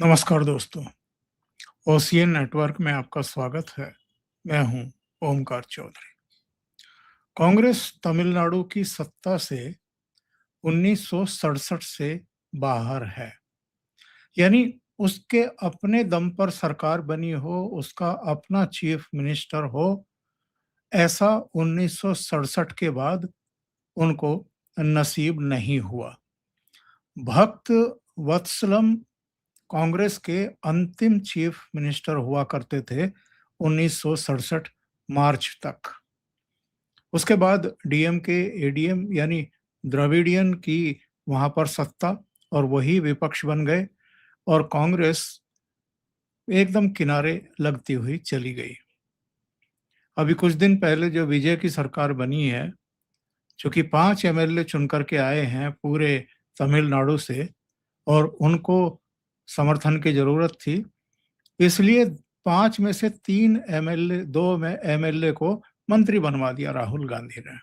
नमस्कार दोस्तों, ocean network में आपका स्वागत है। मैं हूं ओमकार चौधरी। कांग्रेस तमिलनाडु की सत्ता से 1967 से बाहर है। यानी उसके अपने दम पर सरकार बनी हो, उसका अपना चीफ मिनिस्टर हो, ऐसा 1967 के बाद उनको नसीब नहीं हुआ। भक्त वत्सलम कांग्रेस के अंतिम चीफ मिनिस्टर हुआ करते थे 1967 मार्च तक। उसके बाद डीएमके एडीएम यानी द्रविडियन की वहां पर सत्ता और वही विपक्ष बन गए और कांग्रेस एकदम किनारे लगती हुई चली गई। अभी कुछ दिन पहले जो विजय की सरकार बनी है, चूंकि 5 एमएलए चुन करके आए हैं पूरे तमिलनाडु से और उनको समर्थन की जरूरत थी, इसलिए 5 में से 3 एमएलए 2 में एमएलए को मंत्री बनवा दिया राहुल गांधी ने।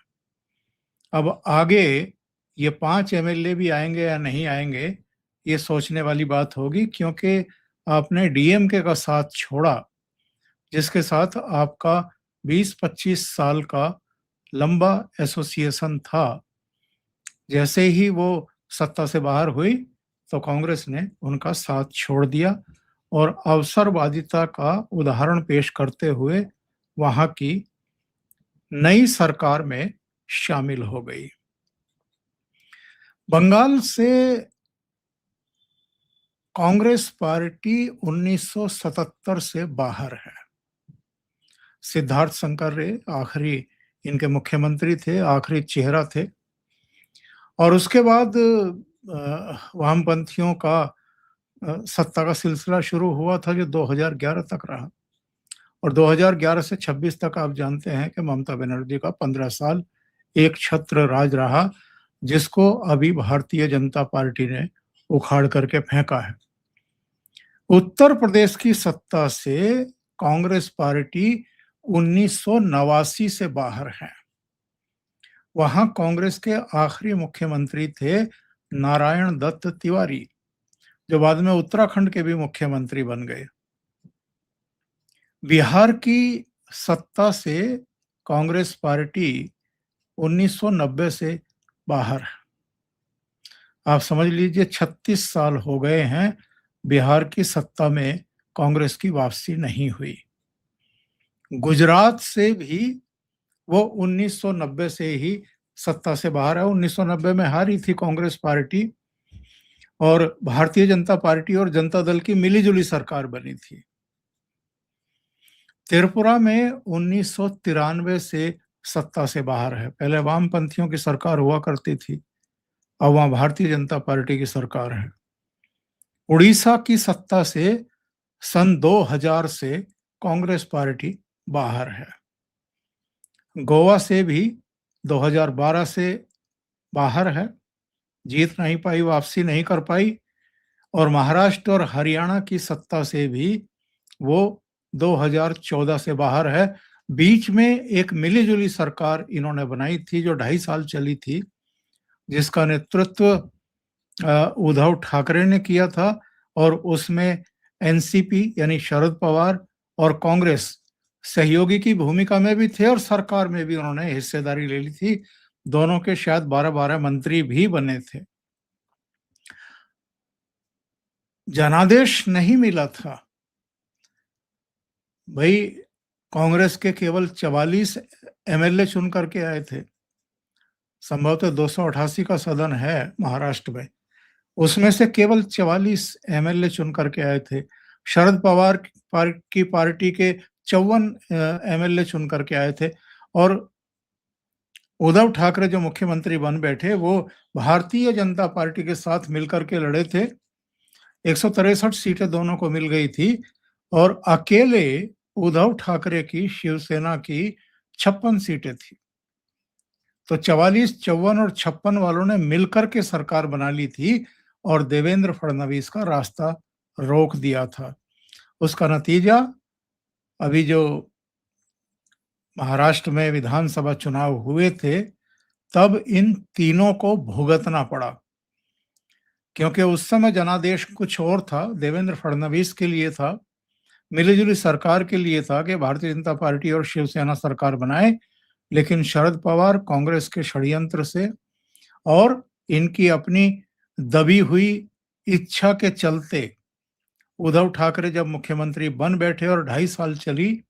अब आगे ये 5 एमएलए भी आएंगे या नहीं आएंगे, ये सोचने वाली बात होगी, क्योंकि आपने डीएमके का साथ छोड़ा, जिसके साथ आपका 20-25 साल का लंबा एसोसिएशन था। जैसे ही वो सत्ता से बाहर हुई तो कांग्रेस ने उनका साथ छोड़ दिया और अवसरवादिता का उदाहरण पेश करते हुए वहां की नई सरकार में शामिल हो गई। बंगाल से कांग्रेस पार्टी 1977 से बाहर है। सिद्धार्थ शंकर रे आखिरी इनके मुख्यमंत्री थे, आखिरी चेहरा थे। और उसके बाद वामपंथियों का सत्ता का सिलसिला शुरू हुआ था, जो 2011 तक रहा। और 2011 से 26 तक आप जानते हैं कि ममता बनर्जी का 15 साल एक छत्र राज रहा, जिसको अभी भारतीय जनता पार्टी ने उखाड़ करके फेंका है। उत्तर प्रदेश की सत्ता से कांग्रेस पार्टी 1989 से बाहर है। वहां कांग्रेस के आखिरी मुख्यमंत्री थे नारायण दत्त तिवारी, जो बाद में उत्तराखंड के भी मुख्यमंत्री बन गए। बिहार की सत्ता से कांग्रेस पार्टी 1990 से बाहर है। आप समझ लीजिए 36 साल हो गए हैं बिहार की सत्ता में कांग्रेस की वापसी नहीं हुई। गुजरात से भी वो 1990 से ही सत्ता से बाहर है। 1990 में हारी थी कांग्रेस पार्टी और भारतीय जनता पार्टी और जनता दल की मिलीजुली सरकार बनी थी। त्रिपुरा में 1993 से सत्ता से बाहर है। पहले वामपंथियों की सरकार हुआ करती थी, अब वहां भारतीय जनता पार्टी की सरकार है। उड़ीसा की सत्ता से सन 2000 से कांग्रेस पार्टी बाहर है। गोवा से भी 2012 से बाहर है, जीत नहीं पाई, वापसी नहीं कर पाई। और महाराष्ट्र और हरियाणा की सत्ता से भी वो 2014 से बाहर है। बीच में एक मिलीजुली सरकार इन्होंने बनाई थी जो 2.5 साल चली थी, जिसका नेतृत्व उद्धव ठाकरे ने किया था। और उसमें एनसीपी यानी शरद पवार और कांग्रेस सहयोगी की भूमिका में भी थे और सरकार में भी उन्होंने हिस्सेदारी ले ली थी। दोनों के शायद 12-12 मंत्री भी बने थे। जनादेश नहीं मिला था भाई। कांग्रेस के केवल 44 एमएलए चुन करके आए थे। संभवतः 288 का सदन है महाराष्ट्र में, उसमें से केवल 44 एमएलए चुन करके आए थे। शरद पवार की पार्टी के 54 एमएलए चुन करके आए थे। और उद्धव ठाकरे जो मुख्यमंत्री बन बैठे, वो भारतीय जनता पार्टी के साथ मिलकर के लड़े थे। 163 सीटें दोनों को मिल गई थी और अकेले उद्धव ठाकरे की शिवसेना की 56 सीटें थी। तो 44, 54 और 56 वालों ने मिलकर के सरकार बना ली थी और देवेंद्र फडणवीस का रास्ता रोक दिया था। उसका नतीजा अभी जो महाराष्ट्र में विधानसभा चुनाव हुए थे, तब इन तीनों को भुगतना पड़ा। क्योंकि उस समय जनादेश कुछ और था, देवेंद्र फडणवीस के लिए था, मिली-जुली सरकार के लिए था कि भारतीय जनता पार्टी और शिवसेना सरकार बनाए, लेकिन शरद पवार कांग्रेस के षड्यंत्र से और इनकी अपनी दबी हुई इच्छा के चलते उद्धव ठाकरे जब मुख्यमंत्री बन बैठे और 2.5 साल चली,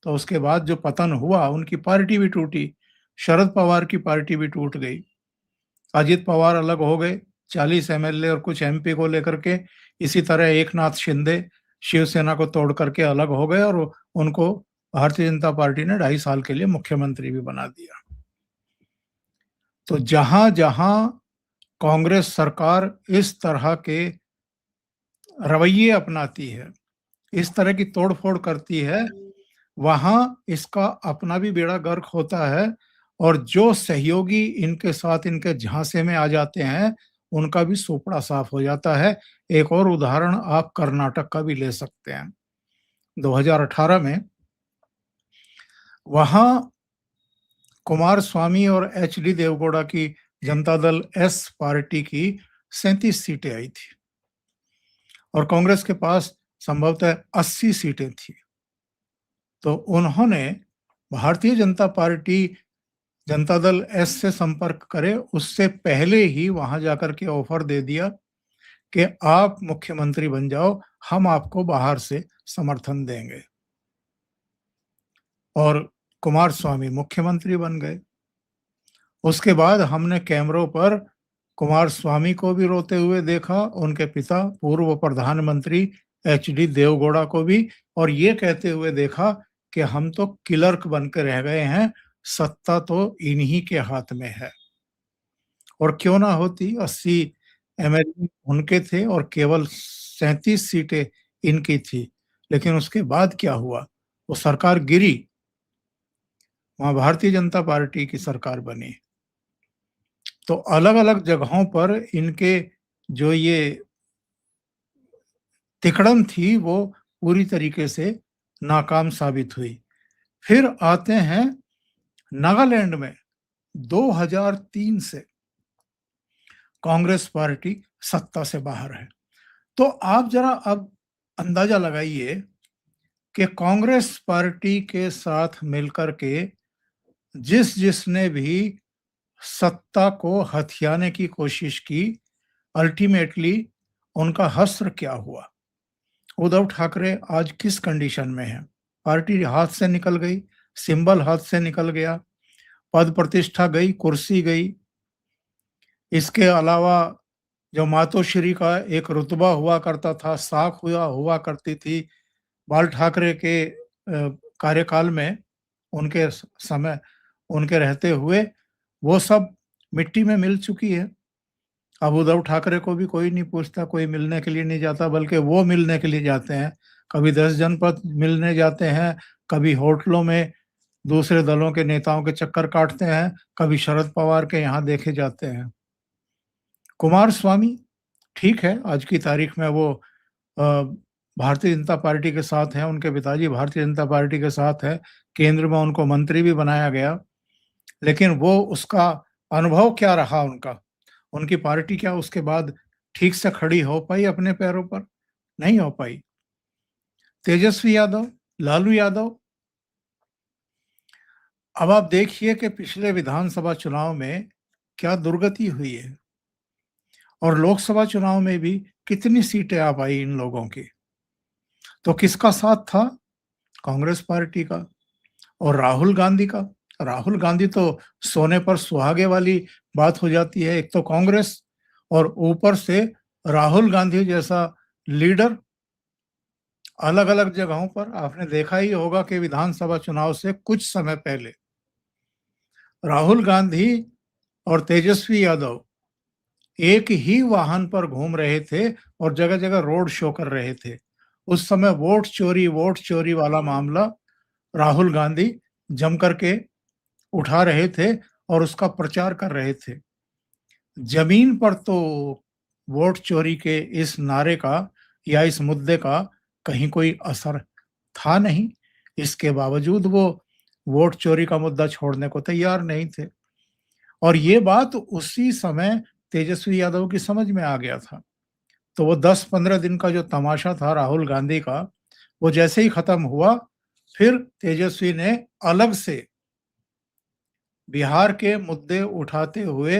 तो उसके बाद जो पतन हुआ, उनकी पार्टी भी टूटी, शरद पवार की पार्टी भी टूट गई। अजित पवार अलग हो गए, 40 एमएलए और कुछ एमपी को लेकर के। इसी तरह एकनाथ शिंदे शिवसेना को तोड़ करके अलग हो गए और उनको भारतीय जनता पार्टी ने 2.5 साल के लिए मुख्यमंत्री भी बना दिया। तो जहां-जहां कांग्रेस सरकार इस तरह के रवैये अपनाती है, इस तरह की तोड़-फोड़ करती है, वहां इसका अपना भी बेड़ा गर्क होता है और जो सहयोगी इनके साथ इनके झांसे में आ जाते हैं, उनका भी सोपड़ा साफ हो जाता है। एक और उदाहरण आप कर्नाटक का भी ले सकते हैं। 2018 में वहां कुमारस्वामी और एचडी देवगौड़ा की जनता दल एस पार्टी की 37 सीटें आई थी और कांग्रेस के पास संभवतः 80 सीटें थी। तो उन्होंने भारतीय जनता पार्टी जनता दल एस से संपर्क करे उससे पहले ही वहां जाकर के ऑफर दे दिया कि आप मुख्यमंत्री बन जाओ, हम आपको बाहर से समर्थन देंगे। और कुमारस्वामी मुख्यमंत्री बन गए। उसके बाद हमने कैमरों पर कुमारस्वामी को भी रोते हुए देखा, उनके पिता पूर्व प्रधानमंत्री एचडी देवगौड़ा को भी, और ये कहते हुए देखा कि हम तो क्लर्क बन के रह गए हैं, सत्ता तो इन्हीं के हाथ में है। और क्यों ना होती, 80 एमएलए उनके थे और केवल 37 सीटें इनकी थी। लेकिन उसके बाद क्या हुआ? वो सरकार गिरी, वहाँ भारतीय जनता पार्टी की सरकार बनी। तो अलग-अलग जगहों पर इनके जो ये तिकड़म थी वो पूरी तरीके से नाकाम साबित हुई। फिर आते हैं नागालैंड में 2003 से कांग्रेस पार्टी सत्ता से बाहर है। तो आप जरा अब अंदाजा लगाइए कि कांग्रेस पार्टी के साथ मिलकर के जिसने भी सत्ता को हथियाने की कोशिश की, अल्टीमेटली उनका हश्र क्या हुआ? उद्धव ठाकरे आज किस कंडीशन में है? पार्टी हाथ से निकल गई, सिंबल हाथ से निकल गया, पद प्रतिष्ठा गई, कुर्सी गई। इसके अलावा जो मातोश्री का एक रुतबा हुआ करता था, साख हुआ करती थी, बाल ठाकरे के कार्यकाल में, उनके समय, उनके रहते हुए, वो सब मिट्टी में मिल चुकी है। अब उद्धव ठाकरे को भी कोई नहीं पूछता, कोई मिलने के लिए नहीं जाता, बल्कि वो मिलने के लिए जाते हैं। कभी 10 जनपद मिलने जाते हैं, कभी होटलों में दूसरे दलों के नेताओं के चक्कर काटते हैं, कभी शरद पवार के यहाँ देखे जाते हैं। कुमारस्वामी ठीक है, आज की तारीख में वो अ, भारतीय जनता पार्टी के साथ हैं, उनके पिताजी भारतीय जनता पार्टी के साथ हैं, केंद्र में उनको मंत्री भी बनाया गया। लेकिन वो उसका अनुभव क्या रहा उनका? उनकी पार्टी क्या उसके बाद ठीक से खड़ी हो पाई अपने पैरों पर? नहीं हो पाई। तेजस्वी यादव, लालू यादव, अब आप देखिए कि पिछले विधानसभा चुनाव में क्या दुर्गति हुई है और लोकसभा चुनाव में भी कितनी सीटें आ पाई इन लोगों की। तो किसका साथ था? कांग्रेस पार्टी का और राहुल गांधी का। राहुल गांधी तो सोने पर सुहागे वाली बात हो जाती है। एक तो कांग्रेस और ऊपर से राहुल गांधी जैसा लीडर। अलग-अलग जगहों पर आपने देखा ही होगा कि विधानसभा चुनाव से कुछ समय पहले राहुल गांधी और तेजस्वी यादव एक ही वाहन पर घूम रहे थे और जगह-जगह रोड शो कर रहे थे। उस समय वोट चोरी वाला मामला राहुल गांधी जम करके उठा रहे थे और उसका प्रचार कर रहे थे। जमीन पर तो वोट चोरी के इस नारे का या इस मुद्दे का कहीं कोई असर था नहीं। इसके बावजूद वो वोट चोरी का मुद्दा छोड़ने को तैयार नहीं थे। और ये बात उसी समय तेजस्वी यादव की समझ में आ गया था। तो वो 10-15 दिन का जो तमाशा था राहुल गांधी का, वो जैसे ही खत्म हुआ, फिर तेजस्वी ने अलग से बिहार के मुद्दे उठाते हुए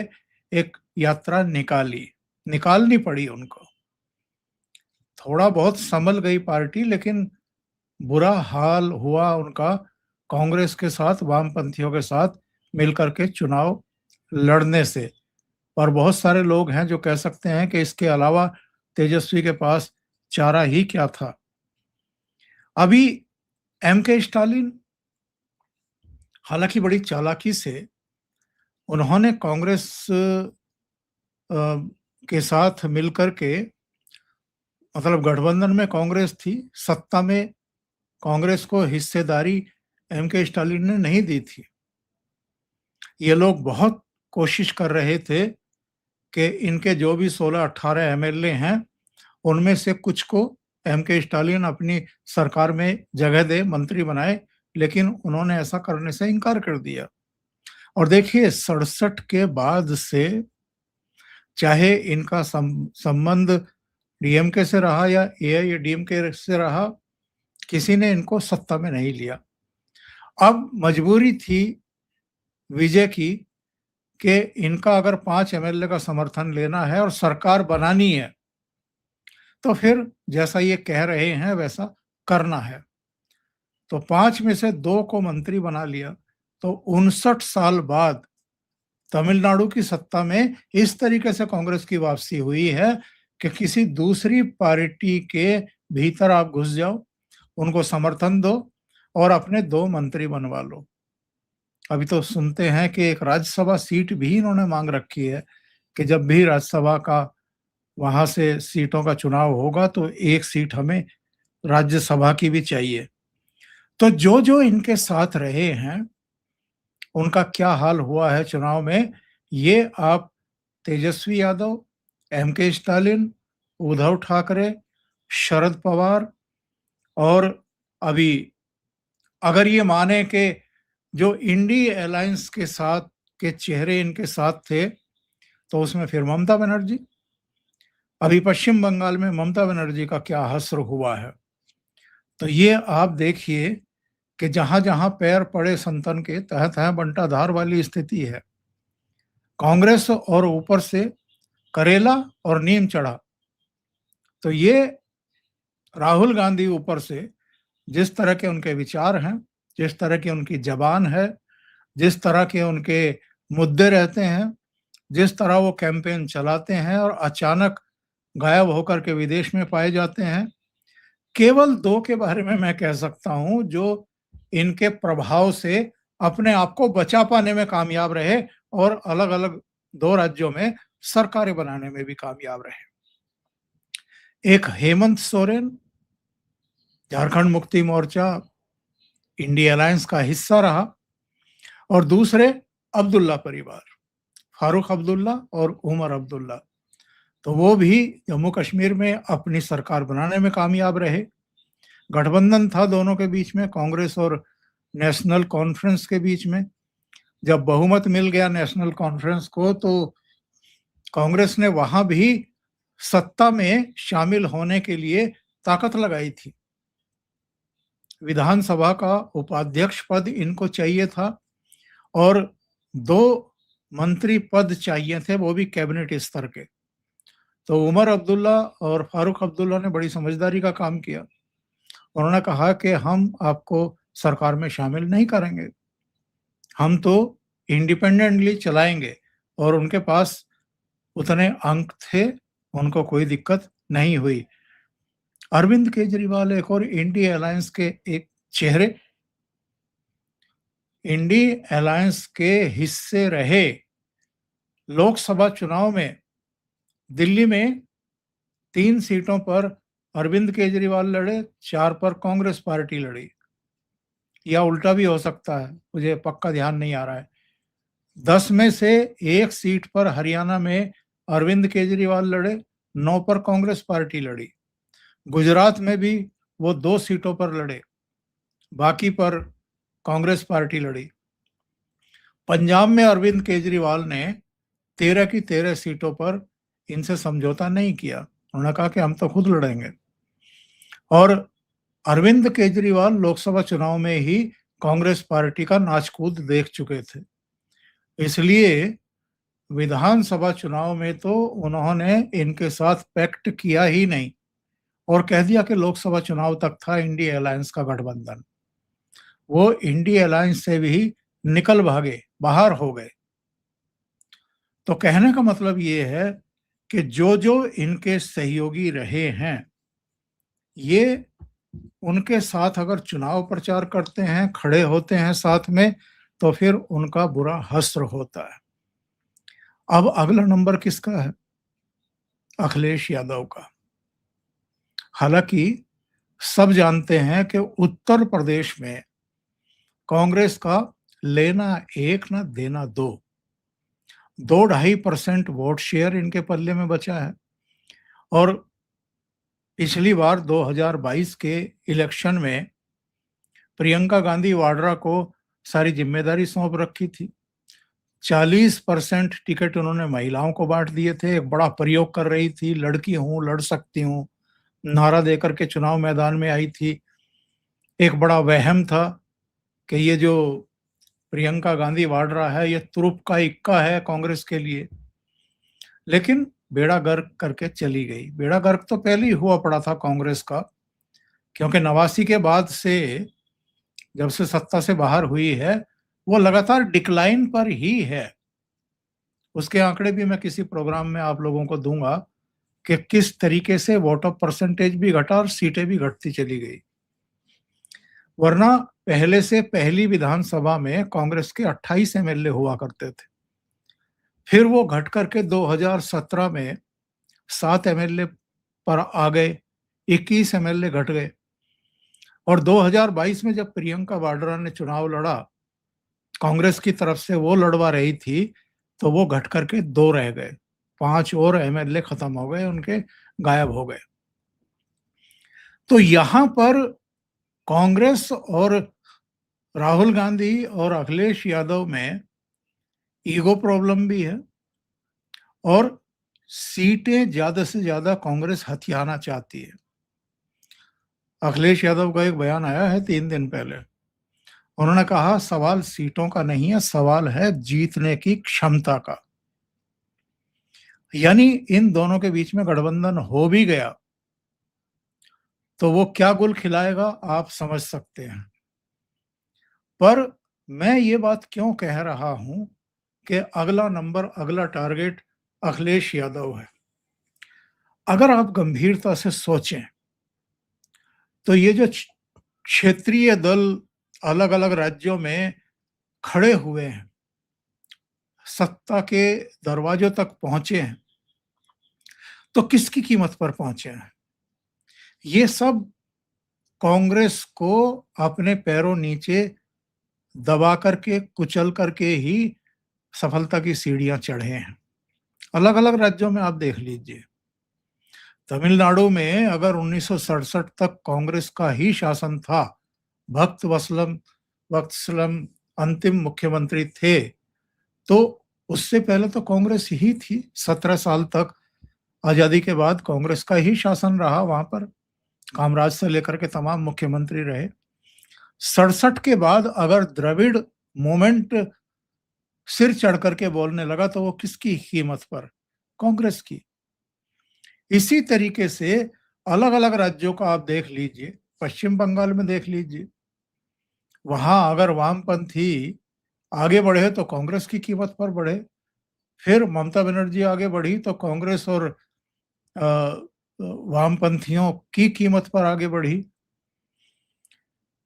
एक यात्रा निकालनी पड़ी उनको। थोड़ा बहुत संभल गई पार्टी, लेकिन बुरा हाल हुआ उनका कांग्रेस के साथ, वामपंथियों के साथ मिलकर के चुनाव लड़ने से। और बहुत सारे लोग हैं जो कह सकते हैं कि इसके अलावा तेजस्वी के पास चारा ही क्या था। अभी एम के स्टालिन हालांकि बड़ी चालाकी से उन्होंने कांग्रेस के साथ मिलकर के, मतलब गठबंधन में कांग्रेस थी, सत्ता में कांग्रेस को हिस्सेदारी एम के स्टालिन ने नहीं दी थी। ये लोग बहुत कोशिश कर रहे थे कि इनके जो भी 16-18 एमएलए हैं, उनमें से कुछ को एम के स्टालिन अपनी सरकार में जगह दे, मंत्री बनाए, लेकिन उन्होंने ऐसा करने से इनकार कर दिया। और देखिए 67 के बाद से चाहे इनका संबंध डीएमके से रहा या एआईएडीएमके से रहा, किसी ने इनको सत्ता में नहीं लिया। अब मजबूरी थी विजय की कि इनका अगर 5 एमएलए का समर्थन लेना है और सरकार बनानी है, तो फिर जैसा ये कह रहे हैं वैसा करना है। तो 5 में से 2 को मंत्री बना लिया। तो 59 साल बाद तमिलनाडु की सत्ता में इस तरीके से कांग्रेस की वापसी हुई है कि किसी दूसरी पार्टी के भीतर आप घुस जाओ, उनको समर्थन दो और अपने 2 मंत्री बनवा लो। अभी तो सुनते हैं कि एक राज्यसभा सीट भी इन्होंने मांग रखी है कि जब भी राज्यसभा का वहां से सीटों का चुनाव होगा तो एक सीट हमें राज्यसभा की भी चाहिए। तो जो जो इनके साथ रहे हैं उनका क्या हाल हुआ है चुनाव में, ये आप तेजस्वी यादव, एम के स्टालिन, उद्धव ठाकरे, शरद पवार और अभी अगर ये माने कि जो इंडी अलायंस के साथ के चेहरे इनके साथ थे, तो उसमें फिर ममता बनर्जी। अभी पश्चिम बंगाल में ममता बनर्जी का क्या हश्र हुआ है। तो ये आप देखिए कि जहां जहां पैर पड़े संतन के, तह तह बंटा धार वाली स्थिति है। कांग्रेस और ऊपर से करेला और नीम चढ़ा। तो ये राहुल गांधी ऊपर से जिस तरह के उनके विचार हैं, जिस तरह की उनकी जबान है, जिस तरह के उनके मुद्दे रहते हैं, जिस तरह वो कैंपेन चलाते हैं और अचानक गायब होकर के विदेश में पाए जाते हैं, केवल 2 के बारे में मैं कह सकता हूं जो इनके प्रभाव से अपने आप को बचा पाने में कामयाब रहे और अलग-अलग 2 राज्यों में सरकारें बनाने में भी कामयाब रहे। एक हेमंत सोरेन, झारखंड मुक्ति मोर्चा, इंडिया अलायंस का हिस्सा रहा, और दूसरे अब्दुल्ला परिवार, फारूक अब्दुल्ला और उमर अब्दुल्ला। तो वो भी जम्मू कश्मीर में अपनी सरकार बनाने में कामयाब रहे। गठबंधन था दोनों के बीच में, कांग्रेस और नेशनल कॉन्फ्रेंस के बीच में। जब बहुमत मिल गया नेशनल कॉन्फ्रेंस को, तो कांग्रेस ने वहां भी सत्ता में शामिल होने के लिए ताकत लगाई थी। विधानसभा का उपाध्यक्ष पद इनको चाहिए था और 2 मंत्री पद चाहिए थे, वो भी कैबिनेट स्तर के। तो उमर अब्दुल्ला और फारूक अब्दुल्ला ने बड़ी समझदारी का काम किया। उन्होंने कहा कि हम आपको सरकार में शामिल नहीं करेंगे, हम तो इंडिपेंडेंटली चलाएंगे। और उनके पास उतने अंक थे, उनको कोई दिक्कत नहीं हुई। अरविंद केजरीवाल एक और इंडी अलायंस के एक चेहरे, इंडी अलायंस के हिस्से रहे। लोकसभा चुनाव में दिल्ली में 3 सीटों पर अरविंद केजरीवाल लड़े, 4 पर कांग्रेस पार्टी लड़ी, या उल्टा भी हो सकता है, मुझे पक्का ध्यान नहीं आ रहा है। 10 में से 1 सीट पर हरियाणा में अरविंद केजरीवाल लड़े, 9 पर कांग्रेस पार्टी लड़ी। गुजरात में भी वो 2 सीटों पर लड़े, बाकी पर कांग्रेस पार्टी लड़ी। पंजाब में अरविंद केजरीवाल ने 13 की 13 सीटों पर इनसे समझौता नहीं किया। उन्होंने कहा कि हम तो खुद लड़ेंगे। और अरविंद केजरीवाल लोकसभा चुनाव में ही कांग्रेस पार्टी का नाच-कूद देख चुके थे। इसलिए विधानसभा चुनाव में तो उन्होंने इनके साथ पैक्ट किया ही नहीं और कह दिया कि लोकसभा चुनाव तक था इंडिया अलायंस का गठबंधन। वो इंडिया अलायंस से भी निकल भागे, बाहर हो गए। तो कहने का मतलब ये है कि जो-जो इनके सहयोगी रहे हैं, ये उनके साथ अगर चुनाव प्रचार करते हैं, खड़े होते हैं साथ में, तो फिर उनका बुरा हश्र होता है। अब अगला नंबर किसका है? अखिलेश यादव का। हालाँकि सब जानते हैं कि उत्तर प्रदेश में कांग्रेस का लेना 1 ना देना 2, 2-2.5% वोट शेयर इनके पल्ले में बचा है और पिछली बार 2022 के इलेक्शन में प्रियंका गांधी वाड्रा को सारी जिम्मेदारी सौंप रखी थी। 40% टिकट उन्होंने महिलाओं को बाँट दिए थे, एक बड़ा प्रयोग कर रही थी, लड़की हूँ, लड़ सकती हूँ, नारा देकर के चुनाव मैदान में आई थी। एक बड़ा वहम था कि ये जो प्रियंका गांधी वाड्रा है, ये तुरुप का इक्का है कांग्रेस के लिए। लेकिन बेड़ा गर्क करके चली गई। बेड़ा गर्क तो पहले ही हुआ पड़ा था कांग्रेस का, क्योंकि 89 के बाद से जब से सत्ता से बाहर हुई है, वो लगातार डिक्लाइन पर ही है। उसके आंकड़े भी मैं किसी प्रोग्राम में आप लोगों को दूँगा कि किस तरीके से वोट ऑफ परसेंटेज भी घटा और सीटें भी घटती चली गई। वरना पहले से पहली विधानसभा में कांग्रेस के 28 एमएलए हुआ करते थे। फिर वो घट करके 2017 में 7 एमएलए पर आ गए, 21 एमएलए घट गए और 2022 में जब प्रियंका वाड्रा ने चुनाव लड़ा, कांग्रेस की तरफ से वो लड़वा रही थी, तो वो घट करके 2 रह गए। 5 और एमएलए खत्म हो गए उनके, गायब हो गए। तो यहाँ पर कांग्रेस और राहुल गांधी और अखिलेश यादव में ईगो प्रॉब्लम भी है और सीटें ज़्यादा से ज़्यादा कांग्रेस हथियाना चाहती है। अखिलेश यादव का एक बयान आया है 3 दिन पहले। उन्होंने कहा सवाल सीटों का नहीं है, सवाल है जीतने की क्षमता का। यानी इन दोनों के बीच में गठबंधन हो भी गया, तो वो क्या गुल खिलाएगा आप समझ सकते हैं। पर मैं ये बात क्यों कह रहा हूं कि अगला नंबर, अगला टारगेट अखिलेश यादव है। अगर आप गंभीरता से सोचें, तो ये जो क्षेत्रीय दल अलग-अलग राज्यों में खड़े हुए हैं, सत्ता के दरवाजों तक पहुंचे हैं, तो किसकी कीमत पर पहुंचे हैं? ये सब कांग्रेस को अपने पैरों नीचे दबा करके, कुचल करके ही सफलता की सीढ़ियां चढ़े हैं। अलग-अलग राज्यों में आप देख लीजिए। तमिलनाडु में अगर 1967 तक कांग्रेस का ही शासन था, भक्त वत्सलम वत्सलम अंतिम मुख्यमंत्री थे, तो उससे पहले तो कांग्रेस ही थी। 17 साल तक आजादी के बाद कांग्रेस का ही शासन रहा वहां पर। कामराज से लेकर के तमाम मुख्यमंत्री रहे। 67 के बाद अगर द्रविड़ मूवमेंट सिर चढ़ करके बोलने लगा, तो वो किसकी कीमत पर? कांग्रेस की। इसी तरीके से अलग-अलग राज्यों का आप देख लीजिए, पश्चिम बंगाल में देख लीजिए, वहां अगर वामपंथी आगे बढ़े तो कांग्रेस की कीमत पर बढ़े, फिर ममता बनर्जी आगे बढ़ी तो कांग्रेस और वामपंथियों की कीमत पर आगे बढ़ी।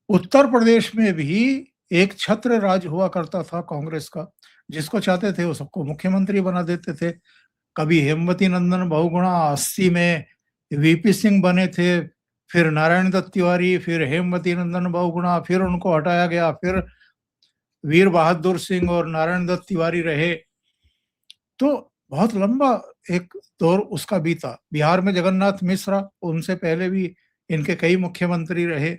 उत्तर प्रदेश में भी एक छत्र राज हुआ करता था कांग्रेस का, जिसको चाहते थे वो सबको मुख्यमंत्री बना देते थे। कभी हेमवती नंदन बहुगुणा 80 में वीपी सिंह बने थे, फिर नारायण दत्त तिवारी, फिर हेमवती नंदन बहुगुणा, फिर उनको हटाया गया, फिर वीर बहादुर सिंह और नारायण दत्त तिवारी रहे। तो बहुत लंबा एक दौर उसका बीता। बिहार में जगन्नाथ मिश्रा, उनसे पहले भी इनके कई मुख्यमंत्री रहे।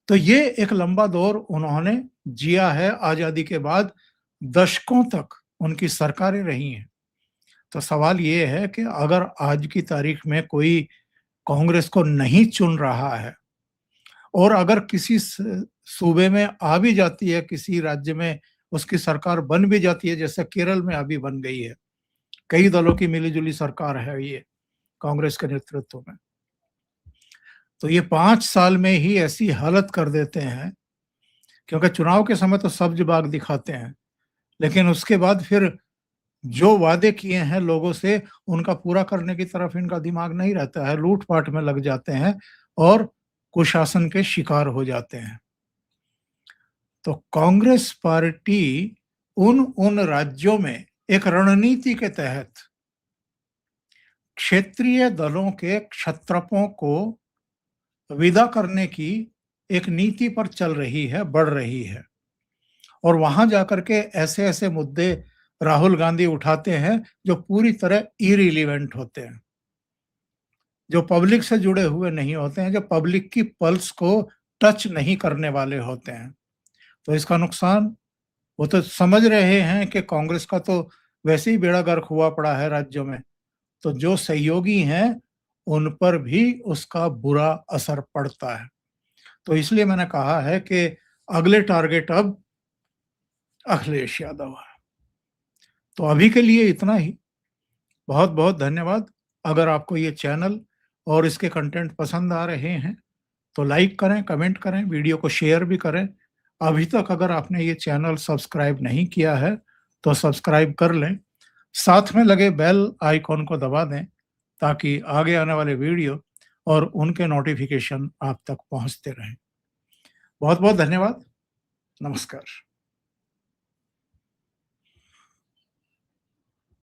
तो ये एक लंबा दौर उन्होंने जिया है आजादी के बाद, दशकों तक उनकी सरकारें रही हैं। तो सवाल ये है कि अगर आज की तारीख में कोई कांग्रेस को नहीं चुन रहा है और अगर किसी सूबे में आ भी जाती है, किसी राज्य में उसकी सरकार बन भी जाती है, जैसे केरल में अभी बन गई है, कई दलों की मिली-जुली सरकार है ये कांग्रेस के नेतृत्व में। तो ये 5 साल में ही ऐसी हालत कर देते हैं, क्योंकि चुनाव के समय तो सब्ज बाग दिखाते हैं, लेकिन उसके बाद फिर जो वादे किए हैं लोगों से, उनका पूरा करने की तरफ इनका दिमाग नहीं रहता है, लूट-पाट में लग जाते हैं और कुशासन के शिकार हो जाते हैं। तो कांग्रेस पार्टी उन राज्यों में एक रणनीति के तहत क्षेत्रीय दलों के क्षत्रपों को विदा करने की एक नीति पर चल रही है, बढ़ रही है। और वहां जाकर के ऐसे-ऐसे मुद्दे राहुल गांधी उठाते हैं जो पूरी तरह इर्रिलेवेंट होते हैं, जो पब्लिक से जुड़े हुए नहीं होते हैं, जो पब्लिक की पल्स को टच नहीं करने वाले होते हैं। तो इसका नुकसान वो तो समझ रहे हैं कि कांग्रेस का तो वैसे ही बेड़ा गर्क हुआ पड़ा है राज्यों में, तो जो सहयोगी हैं, उन पर भी उसका बुरा असर पड़ता है। तो इसलिए मैंने कहा है कि अगले टारगेट अब अखिलेश यादव है। तो अभी के लिए इतना ही। बहुत-बहुत धन्यवाद। अगर आपको ये चैनल और इसके कंटेंट पसंद आ रहे हैं, तो लाइक करें, कमेंट करें, वीडियो को शेयर भी करें। अभी तक अगर आपने ये चैनल सब्सक्राइब नहीं किया है, तो सब्सक्राइब कर लें। साथ में लगे बेल आइकॉन को दबा दें, ताकि आगे आने वाले वीडियो और उनके नोटिफ़िकेशन आप तक पहुँचते रहें। बहुत-बहुत धन्यवाद। नमस्कार।